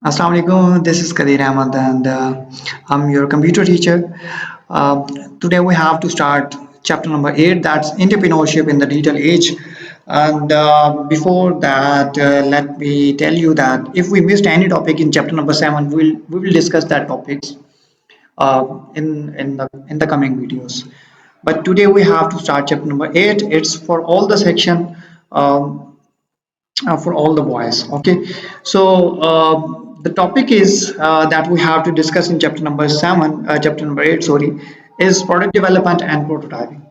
Assalamu alaikum. This is Kadir Ahmad, and I'm your computer teacher. Uh, Today we have to start chapter number 8, that's entrepreneurship in the digital age. And before that, let me tell you that if we missed any topic in chapter number 7, we will discuss that topics in the coming videos. But today we have to start chapter number 8. It's for all the section. For all the boys. Okay, so the topic is that we have to discuss in chapter number 7, chapter number 8, sorry, is product development and prototyping.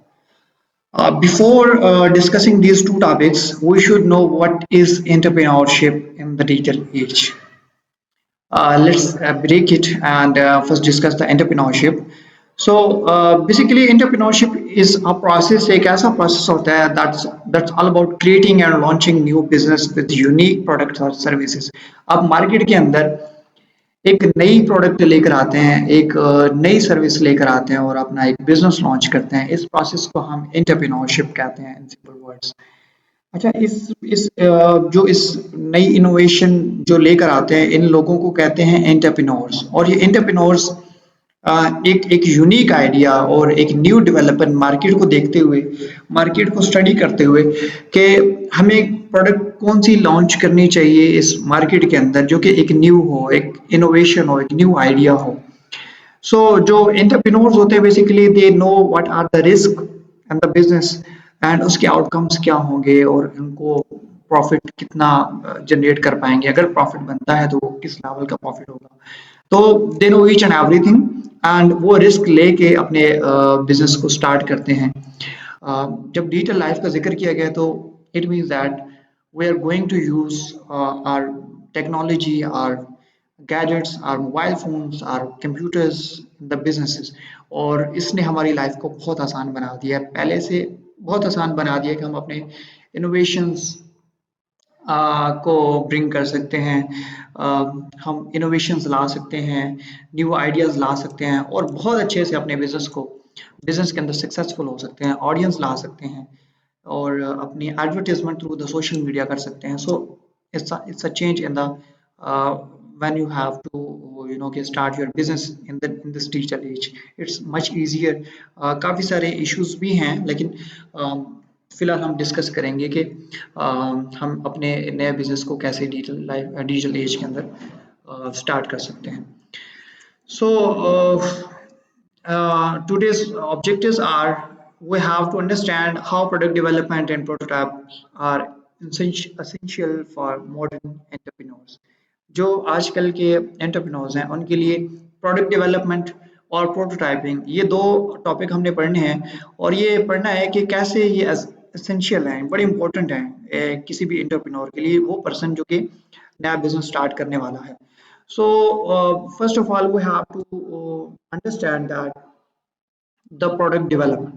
Before discussing these two topics, we should know what is entrepreneurship in the digital age. Let's break it and first discuss the entrepreneurship. So basically entrepreneurship is a process, एक ऐसा process होता है that's all about creating and launching new business with unique products or services. अब market के अंदर एक नई product लेकर आते हैं, एक नई सर्विस लेकर आते हैं और अपना एक बिजनेस लॉन्च करते हैं। इस प्रोसेस को हम एंटरप्रेन्योरशिप कहते हैं इन सिंपल वर्ड्स। अच्छा, जो इस नई इनोवेशन जो लेकर आते हैं, इन लोगों को कहते हैं एंटरप्रेन्योर्स। और ये एंटरप्रेन्योर्स एक यूनिक आइडिया और एक न्यू डेवलपमेंट मार्केट को देखते हुए, मार्केट को स्टडी करते हुए कि हमें प्रोडक्ट कौन सी लॉन्च करनी चाहिए इस मार्केट के अंदर जो कि एक न्यू हो, एक इनोवेशन हो, एक न्यू आइडिया हो। सो जो एंटरप्रेन्योर्स होते हैं basically they know what are the risk and the business and उसके आउटकम्स क्या होंगे और उनको प्रॉफिट कितना जनरेट कर पाएंगे। अगर प्रॉफिट बनता है तो वो किस लेवल का प्रॉफिट होगा। तो they know each and everything and वो रिस्क लेके अपने बिजनेस को स्टार्ट करते हैं। जब डिजिटल लाइफ का जिक्र किया गया तो it means that we are going to use our technology, our gadgets, our mobile phones, our computers in the businesses. और इसने हमारी लाइफ को बहुत आसान बना दिया है, पहले से बहुत आसान बना दिया कि हम अपने इनोवेशंस को ब्रिंग कर सकते हैं। हम इनोवेशंस ला सकते हैं, न्यू आइडियाज़ ला सकते हैं और बहुत अच्छे से अपने बिजनेस के अंदर सक्सेसफुल हो सकते हैं, ऑडियंस ला सकते हैं और अपनी advertisement through the social media कर सकते हैं। सो it's a change in the when you have to start your business in this digital age, it's much easier। काफ़ी सारे issues भी हैं लेकिन फिलहाल हम डिस्कस करेंगे कि हम अपने नए बिजनेस को कैसे डिजिटल एज के अंदर स्टार्ट कर सकते हैं। सो today's objectives are we have to understand how product development and prototypes are essential for modern entrepreneurs। जो आजकल के एंटरप्रेन्योर्स हैं उनके लिए प्रोडक्ट डेवलपमेंट और प्रोटोटाइपिंग ये दो टॉपिक हमने पढ़ने हैं और ये पढ़ना है कि कैसे ये एसेंशियल हैं, बड़े इंपॉर्टेंट हैं किसी भी एंटरप्रेन्योर के लिए, वो पर्सन जो कि नया बिजनेस स्टार्ट करने वाला है। So first of all we have to understand that the product development.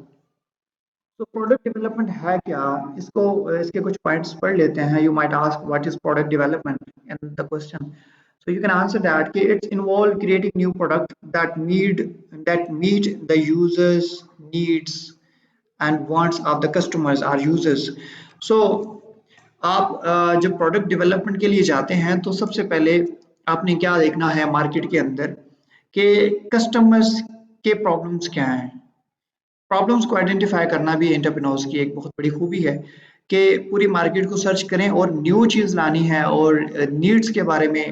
तो प्रोडक्ट डेवलपमेंट है क्या, इसके कुछ पॉइंट्स पढ़ लेते हैं। You might ask what is product development in the question. So you can answer that कि it's involved creating new product that meet the users needs and wants of the customers or users। So आप जब product development के लिए जाते हैं तो सबसे पहले आपने क्या देखना है मार्केट के अंदर कि कस्टमर्स के प्रॉब्लम्स क्या हैं। प्रॉब्लम्स को आइडेंटिफाई करना भी एंटरप्रेन्योर्स की एक बहुत बड़ी खूबी है कि पूरी मार्केट को सर्च करें और न्यू चीज़ लानी है और नीड्स के बारे में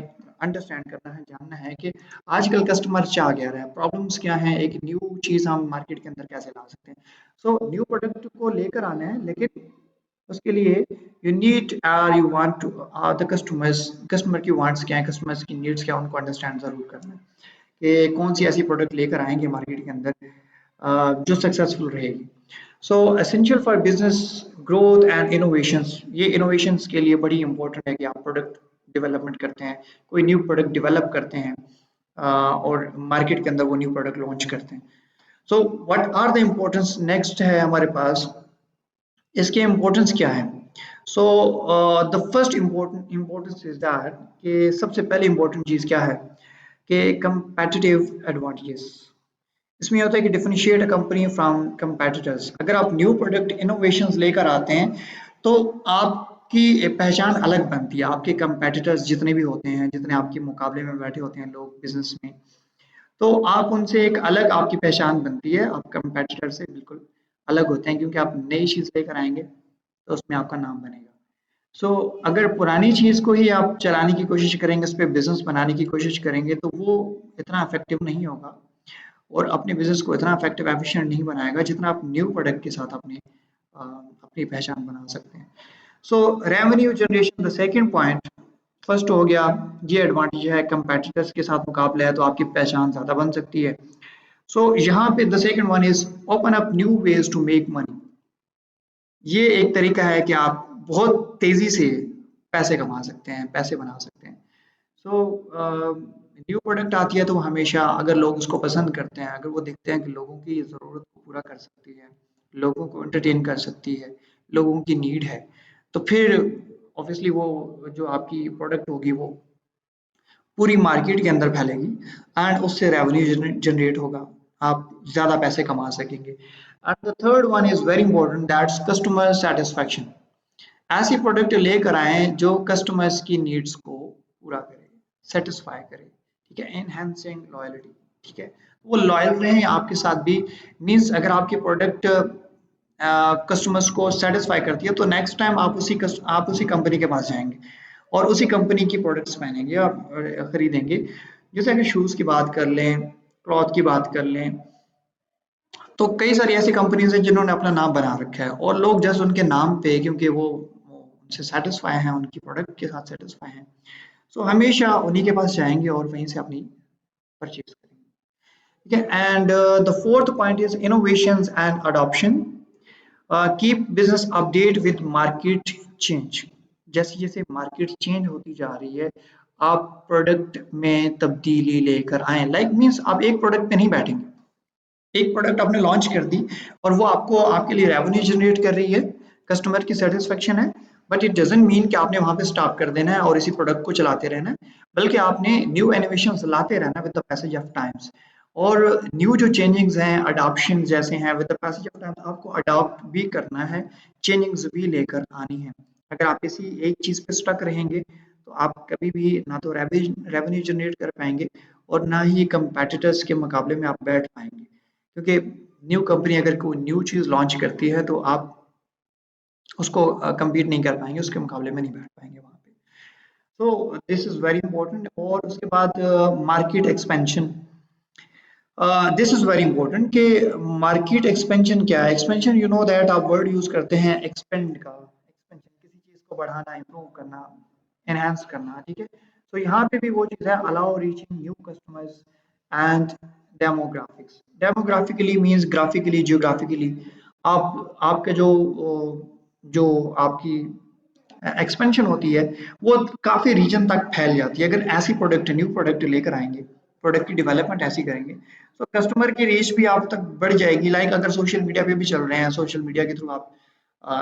अंडरस्टैंड करना है, जानना है कि आजकल कस्टमर चाह क्या रहा है, प्रॉब्लम्स क्या हैं, एक न्यू चीज़ हम मार्केट के अंदर कैसे ला सकते हैं। सो न्यू प्रोडक्ट को लेकर आना है लेकिन उसके लिए you need you want to the customer की वांट्स क्या है, कस्टमर्स की नीड्स क्या है, उनको अंडरस्टैंड ज़रूर करना है कि कौन सी ऐसी प्रोडक्ट लेकर आएंगे मार्केट के अंदर जो सक्सेसफुल रहेगी। सो essential for business growth and innovations, ये इनोवेशंस के लिए बड़ी इंपॉर्टेंट है कि आप प्रोडक्ट डेवलपमेंट करते हैं, कोई न्यू प्रोडक्ट डेवलप करते हैं और मार्केट के अंदर वो न्यू प्रोडक्ट लॉन्च करते हैं। So what are the importance, next है हमारे पास इसके इम्पोर्टेंस क्या है। So the first importance is that कि सबसे पहले इम्पोर्टेंट चीज़ क्या है कि कंपेटिटिव एडवांटेजेस। इसमें होता है कि differentiate a company from competitors. अगर आप न्यू प्रोडक्ट इनोवेशंस लेकर आते हैं तो आप आपकी पहचान अलग बनती है। आपके कंपेटिटर्स जितने भी होते हैं, जितने आपके मुकाबले में बैठे होते हैं लोग बिजनेस में, तो आप उनसे एक अलग आपकी पहचान बनती है। आप कंपेटिटर से बिल्कुल अलग होते हैं, क्योंकि आप नई चीज़ लेकर आएंगे तो उसमें आपका नाम बनेगा। सो अगर पुरानी चीज़ को ही आप चलाने की कोशिश करेंगे, उस पे बिज़नेस बनाने की कोशिश करेंगे, तो वो इतना इफ़ेक्टिव नहीं होगा और अपने बिज़नेस को इतना इफ़ेक्टिव, एफ़िशिएंट नहीं बनाएगा, जितना आप न्यू प्रोडक्ट के साथ अपनी पहचान बना सकते हैं। So revenue generation the second point, first हो गया, ये एडवांटेज है, कंपेटिटर्स के साथ मुकाबला है तो आपकी पहचान ज़्यादा बन सकती है। सो यहाँ पे the second one is open up new ways to make money. ये एक तरीका है कि आप बहुत तेज़ी से पैसे कमा सकते हैं, पैसे बना सकते हैं। सो न्यू प्रोडक्ट आती है तो हमेशा, अगर लोग उसको पसंद करते हैं, अगर वो देखते हैं कि लोगों की ज़रूरत को पूरा कर सकती है, लोगों को एंटरटेन कर सकती है, लोगों की नीड है, तो फिर ऑब्वियसली वो जो आपकी प्रोडक्ट होगी वो पूरी मार्केट के अंदर फैलेगी एंड उससे रेवेन्यू जनरेट होगा, आप ज़्यादा पैसे कमा सकेंगे। And the third one is very important, that's customer satisfaction. ऐसी प्रोडक्ट लेकर आए जो कस्टमर्स की नीड्स को पूरा करे, सेटिस्फाई करे, ठीक है, एनहांसिंग लॉयल्टी, ठीक है, वो लॉयल रहें आपके साथ भी। मींस अगर आपकी प्रोडक्ट कस्टमर्स को सेटिस्फाई करती है तो नेक्स्ट टाइम आप उसी कंपनी के पास जाएंगे और उसी कंपनी की प्रोडक्ट्स पहनेंगे और खरीदेंगे। जैसे अगर शूज़ की बात कर लें, क्लॉथ की बात कर लें, तो कई सारी ऐसी कंपनीज हैं जिन्होंने अपना नाम बना रखा है और लोग जस्ट उनके नाम पे, क्योंकि वो उनसे सेटिस्फाई हैं, उनकी प्रोडक्ट के साथ सेटिस्फाई हैं, सो हमेशा उन्हीं के पास जाएंगे और वहीं से अपनी परचेज करेंगे। ठीक है, and the fourth point is innovations and adoption. Keep business update with market change. जैसे जैसे मार्केट चेंज होती जा रही है, आप प्रोडक्ट में तब्दीली लेकर आए। लाइक मीन्स आप एक प्रोडक्ट पे नहीं बैठेंगे, एक प्रोडक्ट आपने लॉन्च कर दी और वो आपको, आपके लिए रेवेन्यू जनरेट कर रही है, कस्टमर की सेटिस्फेक्शन है, बट इट डजंट मीन कि आपने वहां पे स्टॉप कर देना है और इसी प्रोडक्ट को चलाते रहना है, बल्कि आपने न्यू इनोवेशंस लाते रहना with the passage of times. और न्यू जो चेंजिंग्स हैं, अडॉप्शन जैसे हैं, with the passage of time आपको अडॉप्ट भी करना है, चेंजिंग्स भी लेकर आनी है। अगर आप इसी एक चीज पे स्टक रहेंगे तो आप कभी भी ना तो रेवेन्यू जनरेट कर पाएंगे और ना ही कंपेटिटर्स के मुकाबले में आप बैठ पाएंगे, क्योंकि न्यू कंपनी अगर कोई न्यू चीज़ लॉन्च करती है तो आप उसको compete नहीं कर पाएंगे, उसके मुकाबले में नहीं बैठ पाएंगे वहाँ पे। So this is very important. और उसके बाद market expansion, this is very important कि मार्केट एक्सपेंशन क्या है। एक्सपेंशन, यू नो दैट आप वर्ड यूज़ करते हैं एक्सपेंड का, एक्सपेंशन किसी चीज़ को बढ़ाना, इम्प्रूव करना, एनहांस करना, ठीक है। तो यहाँ पे भी वो चीज़ है, allow reaching new customers and demographics. Demographically means graphically, geographically, आप आपके जो आपकी एक्सपेंशन होती है वो काफ़ी रीजन तक फैल जाती है। अगर ऐसी प्रोडक्ट, न्यू प्रोडक्ट लेकर आएंगे, प्रोडक्ट की डेवलपमेंट ऐसी करेंगे, तो कस्टमर की रीच भी आप तक बढ़ जाएगी। लाइक अगर सोशल मीडिया पे भी चल रहे हैं, सोशल मीडिया के थ्रू आप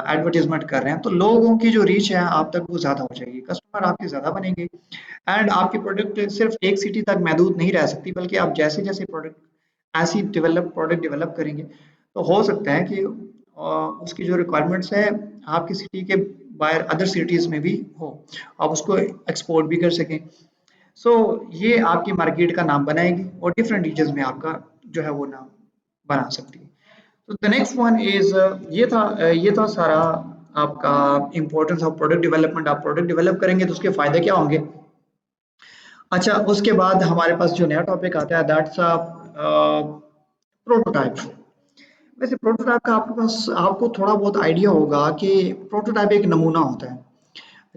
एडवर्टीजमेंट कर रहे हैं, तो लोगों की जो रीच है आप तक वो ज़्यादा हो जाएगी, कस्टमर आपके ज़्यादा बनेंगे एंड आपकी प्रोडक्ट सिर्फ एक सिटी तक महदूद नहीं रह सकती, बल्कि आप जैसे जैसे प्रोडक्ट ऐसी प्रोडक्ट डेवलप करेंगे तो हो सकता है कि उसकी जो रिक्वायरमेंट्स है आपकी सिटी के बाहर अदर सिटीज़ में भी हो, आप उसको एक्सपोर्ट भी कर सकें। सो ये आपकी मार्केट का नाम बनाएगी और डिफरेंट रीजन्स में आपका जो है वो नाम बना सकती है। तो द नेक्स्ट वन इज, ये था सारा आपका इंपॉर्टेंस ऑफ प्रोडक्ट डेवलपमेंट। आप प्रोडक्ट डेवलप करेंगे तो उसके फायदे क्या होंगे। अच्छा, उसके बाद हमारे पास जो नया टॉपिक आता है, दैट्स प्रोटोटाइप। वैसे प्रोटोटाइप का आपके पास, आपको थोड़ा बहुत आइडिया होगा कि प्रोटोटाइप एक नमूना होता है।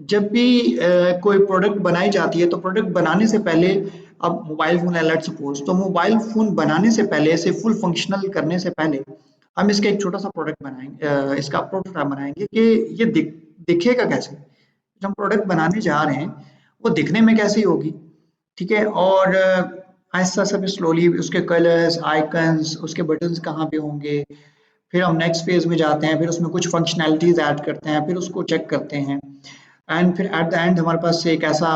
जब भी कोई प्रोडक्ट बनाई जाती है तो प्रोडक्ट बनाने से पहले, अब मोबाइल फोन है लेट्स सपोज, तो मोबाइल फोन बनाने से पहले, इसे फुल फंक्शनल करने से पहले हम इसका एक छोटा सा प्रोडक्ट बनाएंगे, इसका प्रोटोटाइप बनाएंगे कि ये दिखेगा कैसे, जो हम प्रोडक्ट बनाने जा रहे हैं वो दिखने में कैसी होगी, ठीक है। और आहिस्ता आहिस्ता स्लोली उसके कलर्स, आइकन्स, उसके बटन्स कहाँ पे होंगे, फिर हम नेक्स्ट फेज में जाते हैं, फिर उसमें कुछ फंक्शनैलिटीज ऐड करते हैं, फिर उसको चेक करते हैं एंड फिर एट द एंड हमारे पास एक ऐसा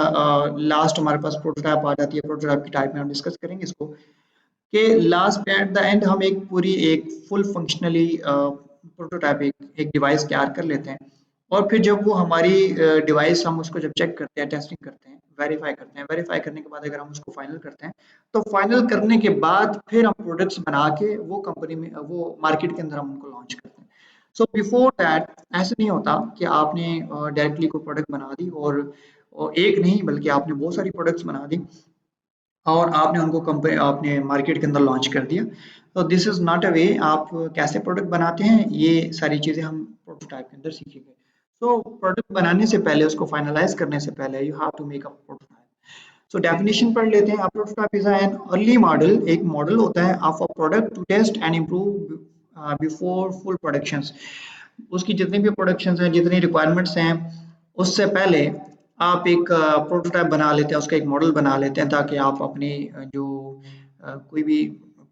लास्ट हमारे पास प्रोटोटाइप आ जाती है। प्रोटोटाइप की टाइप में हम डिस्कस करेंगे इसको, कि लास्ट एट द एंड हम एक पूरी, एक फुल फंक्शनली प्रोटोटाइप, एक डिवाइस तैयार कर लेते हैं और फिर जब वो हमारी डिवाइस हम उसको जब चेक करते हैं, टेस्टिंग करते हैं, वेरीफाई करने के बाद अगर हम उसको फाइनल करते हैं, तो फाइनल करने के बाद फिर हम प्रोडक्ट्स बना के वो कंपनी में, वो मार्केट के अंदर हम उनको लॉन्च करते हैं। सो बिफोर दैट ऐसे नहीं होता कि आपने डायरेक्टली कोई प्रोडक्ट बना दी और एक नहीं बल्कि आपने बहुत सारी प्रोडक्ट्स बना दी और आपने उनको कंपनी आपने मार्केट के अंदर लॉन्च कर दिया। तो दिस इज नॉट अ वे। आप कैसे प्रोडक्ट बनाते हैं ये सारी चीज़ें हम प्रोटोटाइप के अंदर सीखेंगे। सो प्रोडक्ट बनाने से पहले, उसको फाइनलाइज करने से पहले, you have to make a prototype. So definition पढ़ लेते हैं। Prototype is an early model, एक मॉडल होता है of a product to test and improve before full productions. उसकी जितनी भी प्रोडक्शंस हैं, जितनी रिक्वायरमेंट्स हैं, उससे पहले आप एक प्रोटोटाइप बना लेते हैं, उसका एक मॉडल बना लेते हैं, ताकि आप अपनी जो कोई भी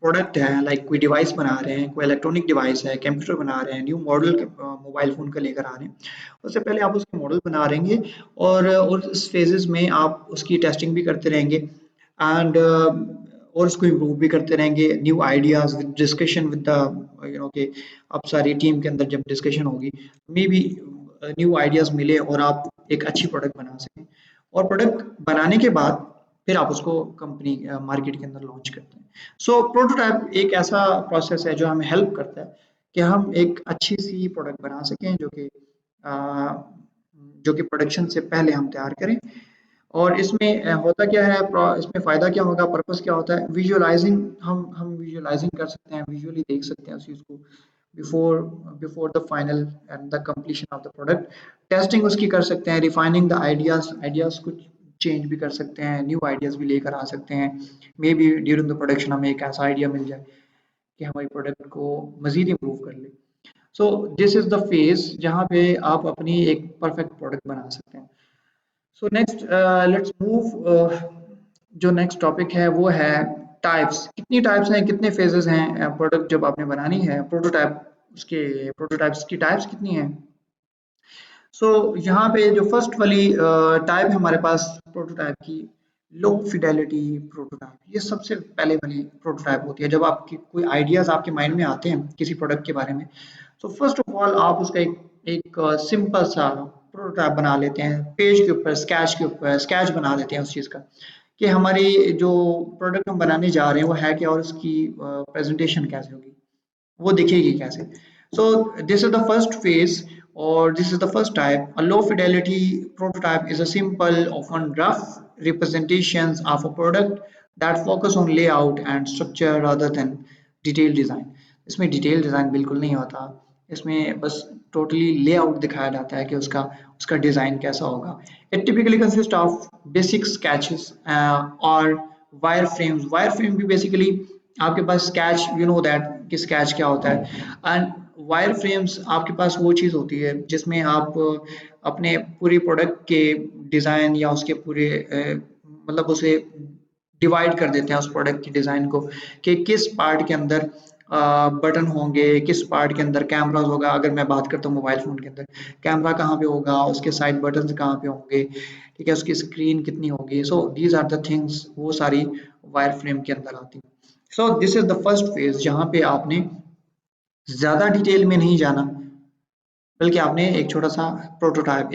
प्रोडक्ट है, लाइक कोई डिवाइस बना रहे हैं, कोई इलेक्ट्रॉनिक डिवाइस है, कंप्यूटर बना रहे हैं, न्यू मॉडल मोबाइल फ़ोन का लेकर आ रहे हैं, उससे पहले आप उसके मॉडल बना रहेंगे और उस फेजेस में आप उसकी टेस्टिंग भी करते रहेंगे एंड और उसको इम्प्रूव भी करते रहेंगे। New ideas with discussion with the कि अब सारी टीम के अंदर जब डिस्कशन होगी, मे बी न्यू आइडियाज़ मिले और आप एक अच्छी प्रोडक्ट बना सकें। और प्रोडक्ट बनाने के बाद फिर आप उसको कंपनी मार्केट के अंदर लॉन्च करते हैं। सो प्रोटोटाइप एक ऐसा प्रोसेस है जो हमें हेल्प करता है कि हम एक अच्छी सी प्रोडक्ट बना सकें, जो कि प्रोडक्शन से पहले हम तैयार करें। और इसमें होता क्या है, इसमें फ़ायदा क्या होगा, पर्पस क्या होता है, विजुअलाइजिंग। हम विजुअलाइजिंग कर सकते हैं, विजुअली देख सकते हैं उस चीज़ को before before the final and the completion of the product. Testing उसकी कर सकते हैं, रिफाइनिंग द आइडियाज़ कुछ चेंज भी कर सकते हैं, न्यू आइडियाज़ भी लेकर आ सकते हैं। May be during the production हमें एक ऐसा आइडिया मिल जाए कि हमारी प्रोडक्ट को मज़ीद इम्प्रूव कर ले। So this is the phase जहाँ पे आप अपनी एक परफेक्ट प्रोडक्ट बना सकते हैं। So next let's move. जो नेक्स्ट टॉपिक है वो है टाइप्स। कितनी टाइप्स हैं, कितने फेजेस हैं प्रोडक्ट जब आपने बनानी है प्रोटोटाइप, उसके प्रोटोटाइप्स की टाइप्स कितनी हैं। सो यहाँ पे जो फर्स्ट वाली टाइप है हमारे पास प्रोटोटाइप की, लो फिडेलिटी प्रोटोटाइप। ये सबसे पहले वाली प्रोटोटाइप होती है जब आपकी कोई आइडियाज आपके माइंड में आते हैं किसी प्रोडक्ट के बारे में। तो फर्स्ट ऑफ ऑल आप उसका एक सिंपल सा प्रोटोटाइप बना लेते हैं, पेज के ऊपर स्केच बना देते हैं उस चीज़ का, कि हमारी जो प्रोडक्ट हम बनाने जा रहे हैं वो है क्या और उसकी प्रेजेंटेशन कैसे होगी, वो दिखेगी कैसे। So this is the first phase और this is the first type. A low फिdelity prototype is a simple, often rough representations of a product that focus on layout and structure rather than detailed design। इसमें detail design बिल्कुल नहीं होता, इसमें बस totally layout दिखाया जाता है कि उसका उसका डिज़ाइन कैसा होगा। It typically consist of basic sketches और वायर फ्रेम्स। वायर फ्रेम भी बेसिकली आपके पास स्केच, यू नो दैट कि स्केच क्या होता है। एंड वायर फ्रेम्स आपके पास वो चीज़ होती है जिसमें आप अपने पूरी प्रोडक्ट के डिज़ाइन या उसके पूरे मतलब उसे डिवाइड कर देते हैं उस प्रोडक्ट की डिज़ाइन को, कि किस पार्ट के अंदर बटन होंगे, किस पार्ट के अंदर कैमरा होगा। अगर मैं बात करता हूँ मोबाइल फ़ोन के अंदर कैमरा कहाँ पे होगा, उसके साइड बटन कहाँ पे होंगे, ठीक है, उसकी स्क्रीन कितनी होगी। So these are the things, वो सारी वायर फ्रेम के अंदर आती हैं। So this is the first phase जहाँ पे आपने ज़्यादा डिटेल में नहीं जाना, बल्कि आपने एक छोटा सा प्रोटोटाइप,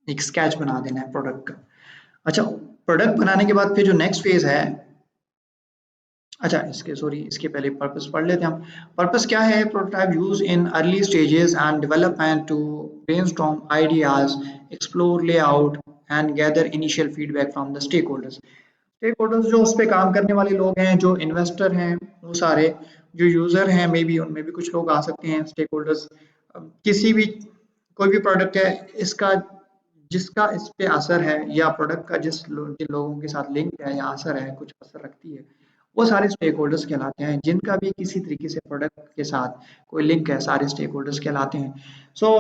एक स्केच बना देना है प्रोडक्ट का। अच्छा, प्रोडक्ट बनाने के बाद फिर जो नेक्स्ट फेज है, अच्छा इसके पहले पर्पस पढ़ लेते हैं हम। पर्पस क्या है, prototype use in early stages and development to brainstorm ideas, explore layout and gather initial feedback from the stakeholders. Stakeholders जो उस पे काम करने वाले लोग हैं, जो इन्वेस्टर हैं, वो सारे जो यूजर हैं, मे बी उनमें भी कुछ लोग आ सकते हैं स्टेक होल्डर्स। किसी भी कोई भी प्रोडक्ट है, इसका जिसका इस पे असर है, या प्रोडक्ट का जिन लोगों के साथ लिंक है या असर है, कुछ असर रखती है, वो सारे स्टेक होल्डर्स कहलाते हैं। जिनका भी किसी तरीके से प्रोडक्ट के साथ कोई लिंक है, सारे स्टेक होल्डर्स कहलाते हैं। सो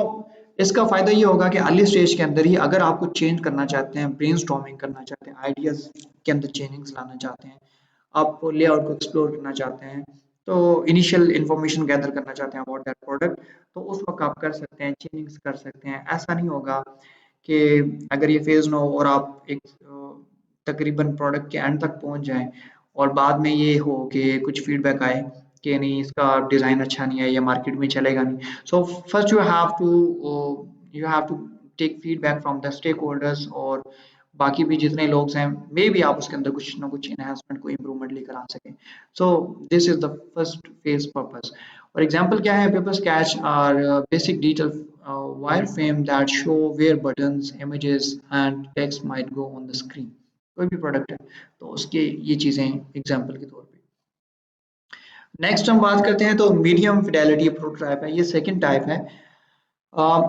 इसका फ़ायदा ये होगा कि अर्ली स्टेज के अंदर ही अगर आप कुछ चेंज करना चाहते हैं, ब्रेनस्टॉर्मिंग करना चाहते हैं, आइडियाज़ के अंदर चेंजिंग्स लाना चाहते हैं, आप लेआउट को एक्सप्लोर करना चाहते हैं, तो इनिशियल इन्फॉर्मेशन गैदर करना चाहते हैं अबाउट दैट प्रोडक्ट, तो उस वक्त आप कर सकते हैं, चेंजिंग्स कर सकते हैं। ऐसा नहीं होगा कि अगर ये फेज़ ना हो और आप एक तकरीबन प्रोडक्ट के एंड तक पहुंच जाएं और बाद में ये हो कि कुछ फीडबैक आए कि नहीं इसका डिज़ाइन अच्छा नहीं है, या मार्केट में चलेगा नहीं। So first you have to take feedback from the stakeholders, और बाकी भी जितने लोग हैं, मे बी आप उसके अंदर कुछ ना कुछ इन्हांसमेंट, को इम्प्रूवमेंट लेकर आ सकें। So this is the first phase purpose. और एग्जांपल क्या है, paper sketch or basic digital wireframe that show where buttons, images and text might go on the screen। कोई भी प्रोडक्ट है तो उसके ये चीज़ें एग्जांपल के तौर पे। नेक्स्ट हम बात करते हैं तो मीडियम फिडेलिटी प्रोटोटाइप है, ये सेकंड टाइप है।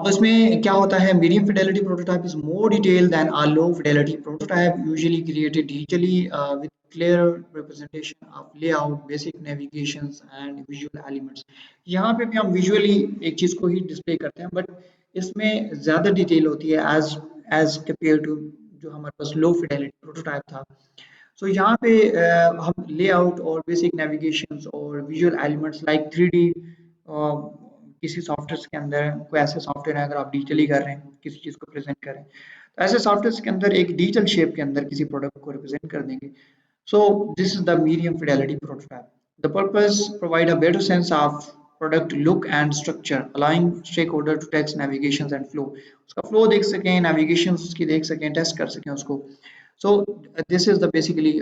उसमें क्या होता है, medium fidelity prototype is more detailed than a low fidelity prototype, usually created digitally with clear representation of layout, basic navigations and visual elements। यहाँ पे भी हम विजुअली एक चीज़ को ही डिस्प्ले करते हैं, बट इसमें ज़्यादा डिटेल होती है एज कम्पेयर टू जो हमारे पास लो fidelity प्रोटोटाइप था। सो यहाँ पे हम लेआउट और बेसिक नेविगेशंस और विजुअल एलिमेंट्स लाइक 3D, किसी सॉफ्टवेयर के अंदर कोई ऐसे सॉफ्टवेयर है, अगर आप डिजिटली कर रहे हैं किसी चीज़ को प्रेजेंट कर रहे हैं, तो ऐसे सॉफ्टवेयर के अंदर एक डिजिटल शेप के अंदर किसी प्रोडक्ट को रिप्रेजेंट कर देंगे। So this is the medium fidelity prototype. The purpose provide a better sense of product look and structure, allowing stakeholder to test navigations and flow। उसका flow देख सकें, navigations उसकी देख सकें, test कर सकें उसको। So this is the basically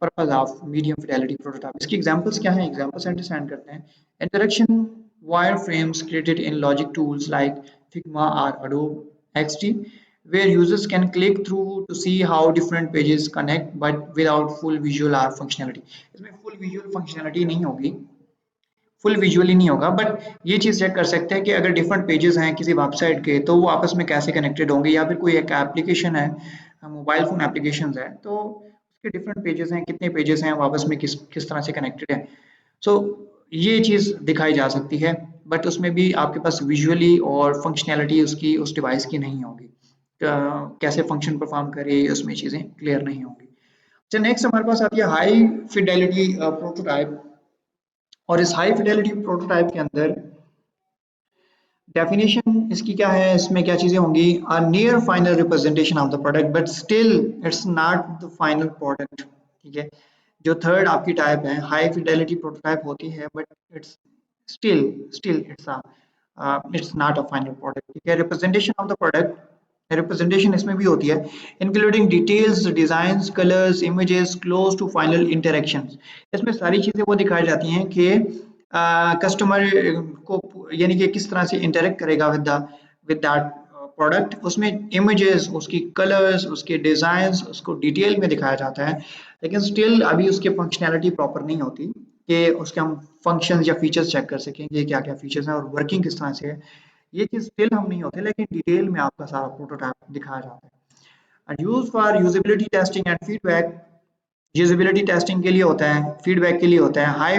purpose of medium fidelity prototype। इसकी examples क्या हैं? Examples understand करते हैं। Interaction wireframes created in logic tools like Figma or Adobe XD, where users can click through to see how different pages connect but without full visual or functionality। इसमें full visual functionality नहीं होगी, full visually नहीं होगा, but ये चीज़ check कर सकते हैं कि अगर डिफरेंट पेजेस हैं किसी वेबसाइट के, तो वो आपस में कैसे कनेक्टेड होंगे, या फिर कोई एक एप्लीकेशन है, मोबाइल फ़ोन एप्लीकेशंस है, तो उसके डिफरेंट पेजेस हैं, कितने पेजेस हैं, वो आपस में किस किस तरह से कनेक्टेड है। सो ये चीज़ दिखाई जा सकती है, बट उसमें भी आपके पास विजुअली और फंक्शनैलिटी उसकी उस डिवाइस की नहीं होगी। कैसे फंक्शन परफॉर्म करे, उसमें चीज़ें क्लियर नहीं होंगी। अच्छा, नेक्स्ट हमारे पास आती है हाई फिडेलिटी प्रोटोटाइप। और इस हाई फिडेलिटी प्रोटोटाइप के अंदर डेफिनेशन इसकी क्या है, इसमें क्या चीज़ें होंगी, अ near final representation of the product but still it's not the final product. ठीक है, जो थर्ड आपकी टाइप है हाई फिडेलिटी प्रोटोटाइप होती है, but it's still still it's not a final product. ठीक है, representation of the product, representation इसमें भी होती है, including details, design, colours, images close to final interactions. इसमें सारी चीज़ें वो दिखाई जाती हैं कि कस्टमर को यानी कि किस तरह से इंटरेक्ट करेगा विद दैट प्रोडक्ट। उसमें इमेजेस, उसकी कलर्स, उसके डिज़ाइंस, उसको डिटेल में दिखाया जाता है, लेकिन स्टिल अभी उसकी फंक्शनैलिटी प्रॉपर नहीं होती कि उसके हम फंक्शंस या फीचर्स चेक कर सकें कि क्या क्या फीचर्स हैं और वर्किंग किस तरह से है। ये चीज़ स्टिल हम नहीं होते, लेकिन डिटेल में आपका सारा प्रोटोटाइप दिखाया जाता है। And use for usability testing and feedback. Usability testing के लिए होता है, फीडबैक के लिए होता है। High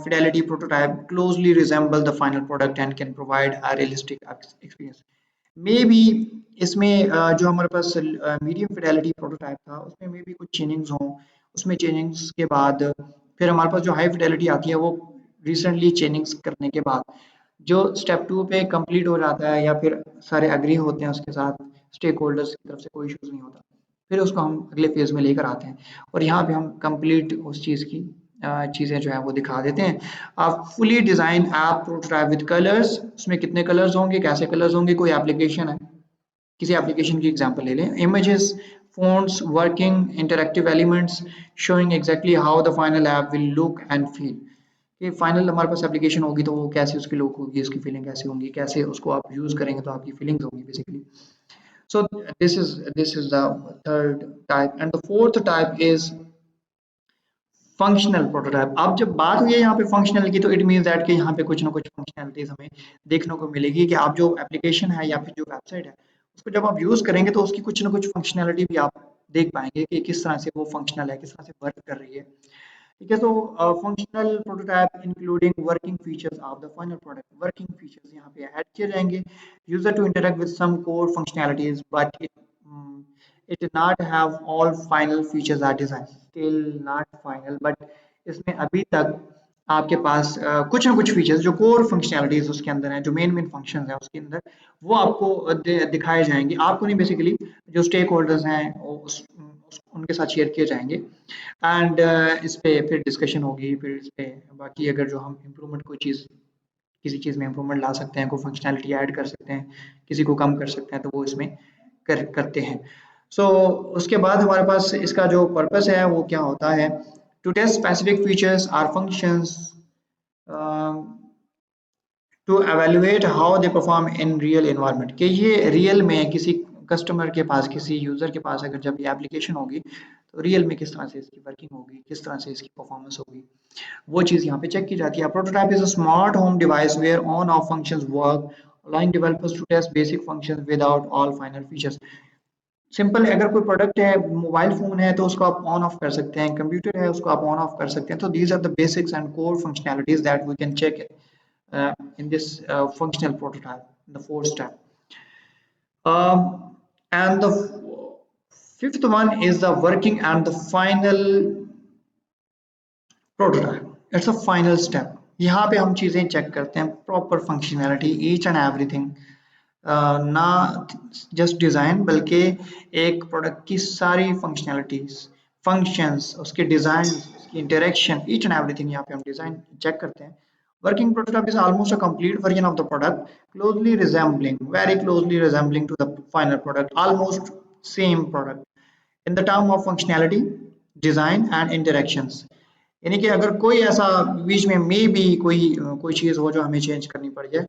fidelity prototype closely resemble the final product and can provide a realistic experience। May be इसमें जो हमारे पास मीडियम फिडेलिटी प्रोटोटाइप था, उसमें मे बी कुछ चेंजिंग्स हों, उसमें चेंजिंग्स के बाद फिर हमारे पास जो हाई फिडेलिटी आती है, वो रिसेंटली चेंजिंग्स करने के बाद जो स्टेप 2 पे कंप्लीट हो जाता है, या फिर सारे एग्री होते हैं उसके साथ, स्टेक होल्डर्स की तरफ से कोई इश्यूज नहीं होता, फिर उसको हम अगले फेज में लेकर आते हैं, और यहाँ पे हम कंप्लीट उस चीज़ की चीज़ें जो है वो दिखा देते हैं। आप fully design app prototype with colours, उसमें कितने कलर्स होंगे, कैसे कलर्स होंगे, कोई एप्लीकेशन है, किसी एप्लीकेशन की एग्जांपल ले लें, images, fonts, working interactive elements showing exactly how the final app will look and feel. कि फाइनल हमारे पास एप्लीकेशन होगी तो वो कैसी उसकी लुक होगी, उसकी फीलिंग कैसी होंगी, कैसे उसको आप यूज़ करेंगे तो आपकी फीलिंग्स होंगी basically. So this is the third type, and the fourth type is functional prototype. अब जब बात हुई है यहाँ पे फंक्शनल की, तो इट मीन्स दैट कि यहाँ पे कुछ ना कुछ फंक्शनैलिटीज हमें देखने को मिलेगी, कि आप जो एप्लीकेशन है या फिर जो वेबसाइट है, उसको जब आप यूज़ करेंगे तो उसकी कुछ ना कुछ फंक्शनैलिटी भी आप देख पाएंगे कि किस तरह से वो फंक्शनल है, किस तरह से वर्क कर रही है। ठीक है, तो functional prototype including working features of the final product. Working features यहाँ पे ऐड किए जाएंगे, user to interact with some core functionalities but it did not have all final features are designed, still not final, but इसमें अभी तक आपके पास कुछ ना कुछ फीचर्स जो कोर फंक्शनैलिटीज उसके अंदर हैं, जो मेन मेन फंक्शंस हैं उसके अंदर, वो आपको दिखाए जाएंगे। आपको नहीं, बेसिकली जो स्टेक होल्डर्स हैं उनके साथ शेयर किए जाएंगे। एंड इस पे फिर डिस्कशन होगी, फिर इस पे बाकी अगर जो हम इम्प्रूवमेंट कोई चीज़ किसी चीज़ में इम्प्रूवमेंट ला सकते हैं, कोई फंक्शनैलिटी ऐड कर सकते हैं, किसी को कम कर सकते हैं, तो वो इसमें करते हैं। सो उसके बाद हमारे पास इसका जो पर्पस है वो क्या होता है, to test specific features or functions to evaluate how they perform in real environment, कि ये रियल में किसी कस्टमर के पास, किसी यूज़र के पास अगर जब ये एप्लीकेशन होगी तो रियल में किस तरह से इसकी वर्किंग होगी, किस तरह से इसकी परफॉर्मेंस होगी, वो चीज़ यहाँ पे चेक की जाती है। Prototype is a smart home device where on off functions work, allowing developers to test basic functions without all final features। Simple है, अगर कोई प्रोडक्ट है, मोबाइल फोन है, तो उसको आप ऑन ऑफ कर सकते हैं, कंप्यूटर है उसको आप ऑन ऑफ कर सकते हैं। तो these are the basics and core functionalities that we can check in this functional prototype, the fourth step. And the fifth one is the working and the final prototype. It's a final step. यहाँ पे हम चीज़ें check करते हैं, proper functionality, each and everything, ना just design बल्कि एक product की सारी फंक्शनैलिटीज, फंक्शंस, उसके डिज़ाइन, उसकी इंटरेक्शन, ईच एंड एवरीथिंग यहाँ पे हम डिज़ाइन चेक करते हैं। Working prototype is almost a complete version of the product, closely resembling, very closely resembling to the final product, almost same product in the term of functionality, design and interactions। यानी कि अगर कोई ऐसा बीच में may be कोई चीज़ हो जो हमें चेंज करनी पड़ जाए,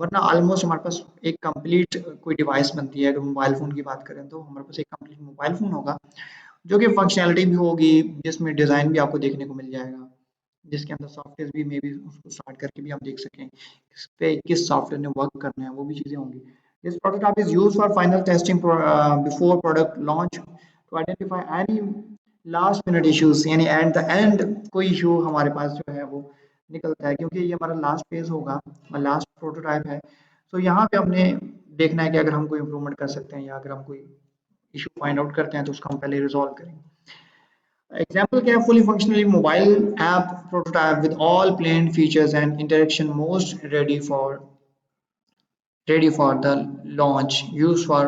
वरना ऑलमोस्ट हमारे पास एक कंप्लीट कोई डिवाइस बनती है। अगर मोबाइल फ़ोन की बात करें तो हमारे पास एक कंप्लीट मोबाइल फ़ोन होगा जो कि फंक्शनैलिटी भी होगी, जिसमें डिज़ाइन भी आपको देखने को मिल जाएगा, जिसके अंदर सॉफ्टवेयर भी मे बी उसको स्टार्ट करके भी आप देख सकें इस पे किस सॉफ्टवेयर ने वर्क करना है, वो भी चीज़ें होंगी। This prototype is used for final testing before product launch to identify any last minute issues, यानी एट द एंड कोई इशू हमारे पास जो है वो निकलता है, क्योंकि ये हमारा लास्ट फेज होगा और लास्ट प्रोटोटाइप है। तो यहाँ पे हमने देखना है कि अगर हम कोई इम्प्रूवमेंट कर सकते हैं या अगर हम कोई इशू फाइंड आउट करते हैं तो उसको हम पहले रिजॉल्व करेंगे। Example क्या है, fully functional mobile app prototype with all planned features and interaction most ready for the launch, used for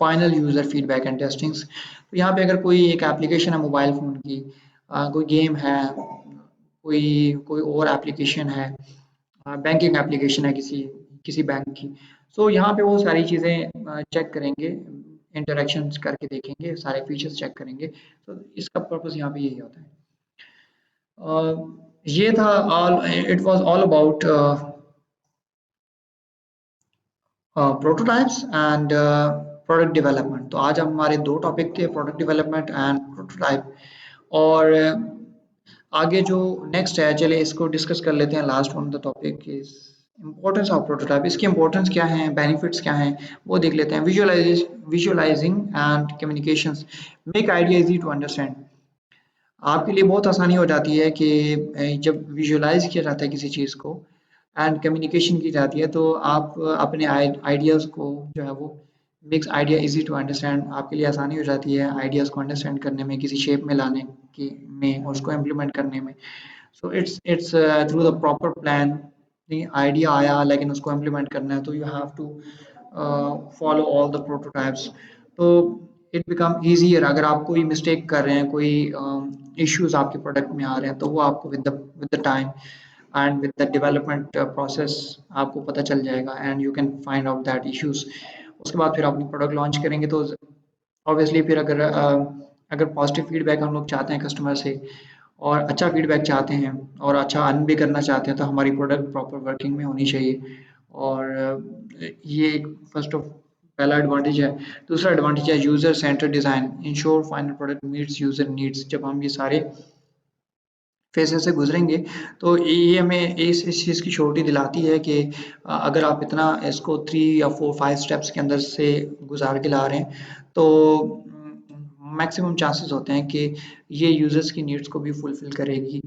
final user feedback and testings। तो यहाँ पे अगर कोई एक एप्लीकेशन है मोबाइल फ़ोन की, कोई गेम है, कोई कोई और एप्लीकेशन है, बैंकिंग एप्लीकेशन है किसी किसी बैंक की, सो यहाँ पे वो सारी चीज़ें चेक करेंगे, इंटरेक्शंस करके देखेंगे, सारे फीचर्स चेक करेंगे। तो इसका पर्पस यहाँ पे यही होता है। ये था all, it was all about prototypes and product development. तो आज हमारे दो टॉपिक थे, प्रोडक्ट डेवलपमेंट एंड प्रोटोटाइप। और आगे जो नेक्स्ट है, चलिए इसको डिस्कस कर लेते हैं। Last one the topic is importance of prototype. इसकी इंपॉर्टेंस क्या है, बेनिफिट्स क्या हैं, वो देख लेते हैं। Visualising and communications make idea easy to understand. आपके लिए बहुत आसानी हो जाती है कि जब विजुअलाइज किया जाता है किसी चीज़ को एंड कम्युनिकेशन की जाती है, तो आप अपने आइडियाज़ को जो है वो makes idea easy to understand, आपके लिए आसानी हो जाती है आइडियाज़ को अंडरस्टैंड करने में, किसी शेप में लाने की में और उसको इम्प्लीमेंट करने में। So it's through the proper plan. Idea आया लेकिन उसको इम्प्लीमेंट करना है, तो you have to follow all the prototypes. तो इट बिकम ईजियर। अगर आप कोई मिस्टेक कर रहे हैं, कोई इश्यूज आपके प्रोडक्ट में आ रहे हैं, तो वो आपको with the time and with the development process आपको पता चल जाएगा and you can find out that issues. उसके बाद फिर अपनी प्रोडक्ट लॉन्च करेंगे तो ऑब्वियसली फिर अगर पॉजिटिव फीडबैक हम लोग चाहते हैं कस्टमर से और अच्छा फीडबैक चाहते हैं और अच्छा अर्न भी करना चाहते हैं, तो हमारी प्रोडक्ट प्रॉपर वर्किंग में होनी चाहिए। और ये एक फर्स्ट ऑफ पहला एडवांटेज है। दूसरा एडवांटेज है user centre design, ensure final product meets user needs. जब हम ये सारे फेजेस से गुजरेंगे तो ये हमें इस चीज़ की श्योरिटी दिलाती है कि अगर आप इतना इसको 3 या 4-5 स्टेप्स के अंदर से गुजार के ला रहे हैं, तो मैक्सिमम चांसेस होते हैं कि ये यूज़र्स की नीड्स को भी फुलफ़िल करेगी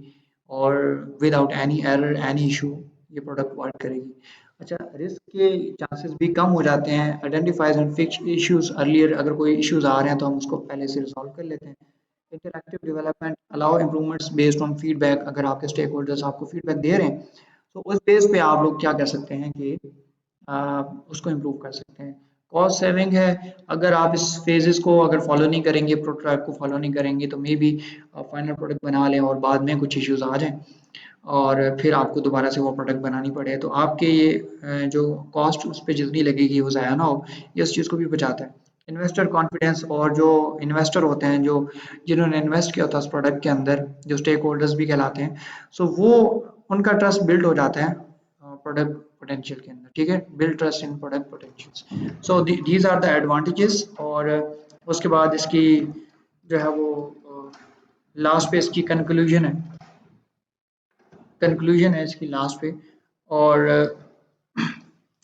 और without any error, any issue ये प्रोडक्ट वर्क करेगी। अच्छा, रिस्क के चांसेस भी कम हो जाते हैं। Identifies and fix issues earlier. अगर कोई इश्यूज आ रहे हैं तो हम उसको पहले से रिजॉल्व कर लेते हैं। Interactive development allow improvements based on feedback. अगर आपके स्टेक होल्डर्स आपको फीडबैक दे रहे हैं तो उस बेस पे आप लोग क्या कर सकते हैं कि उसको इम्प्रूव कर सकते हैं। कॉस्ट सेविंग है, अगर आप इस फेजेस को अगर फॉलो नहीं करेंगे, प्रोटोटाइप को फॉलो नहीं करेंगे, तो मे बी फाइनल प्रोडक्ट बना लें और बाद में कुछ इश्यूज आ जाएं और फिर आपको दोबारा से वो प्रोडक्ट बनानी पड़े, तो आपके ये जो कॉस्ट उस पर जितनी लगेगी वो ज़ाया ना हो, ये उस चीज़ को भी बचाता है। इन्वेस्टर कॉन्फिडेंस, और जो इन्वेस्टर होते हैं, जो जिन्होंने इन्वेस्ट किया होता है उस प्रोडक्ट के अंदर, जो स्टेक होल्डर्स भी कहलाते हैं, सो वो उनका ट्रस्ट बिल्ड हो जाता है प्रोडक्ट पोटेंशियल के अंदर, ठीक है, build trust in product potential. So these are the advantages. और उसके बाद इसकी जो है वो लास्ट पे इसकी कंक्लूजन है इसकी लास्ट पे। और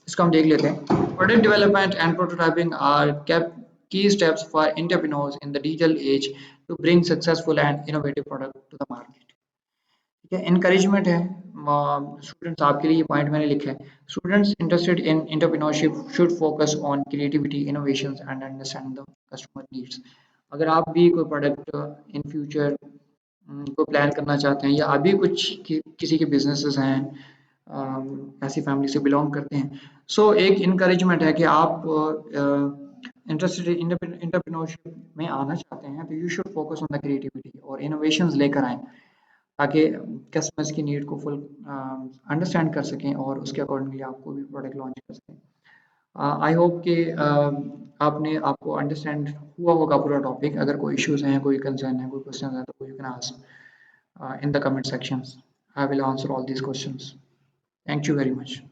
इसको हम देख लेते हैं। Product development and prototyping are key key steps for entrepreneurs in the digital age to bring successful and innovative product to the market। ठीक है, encouragement है स्टूडेंट्स आपके लिए, ये पॉइंट मैंने लिखा है। Students interested in entrepreneurship should focus on creativity, innovations and understand the customer needs. अगर आप भी कोई प्रोडक्ट इन फ्यूचर को प्लान करना चाहते हैं, या अभी किसी के बिजनेसेस हैं, ऐसी फैमिली से बिलोंग करते हैं, सो एक इनकरेजमेंट है कि आप इंटरेस्टेड इंटरप्रेन्योरशिप में आना चाहते हैं, तो you should focus on the creativity और इनोवेशंस लेकर आएँ, ताकि कस्टमर्स की नीड को फुल अंडरस्टैंड कर सकें और उसके अकॉर्डिंगली आपको भी प्रोडक्ट लॉन्च कर सकें। आई होप कि आपको अंडरस्टैंड हुआ होगा पूरा टॉपिक। अगर कोई इश्यूज हैं, कोई कंसर्न है, कोई क्वेश्चन है, तो you can ask in the comment sections. I will answer all these questions. Thank you very much.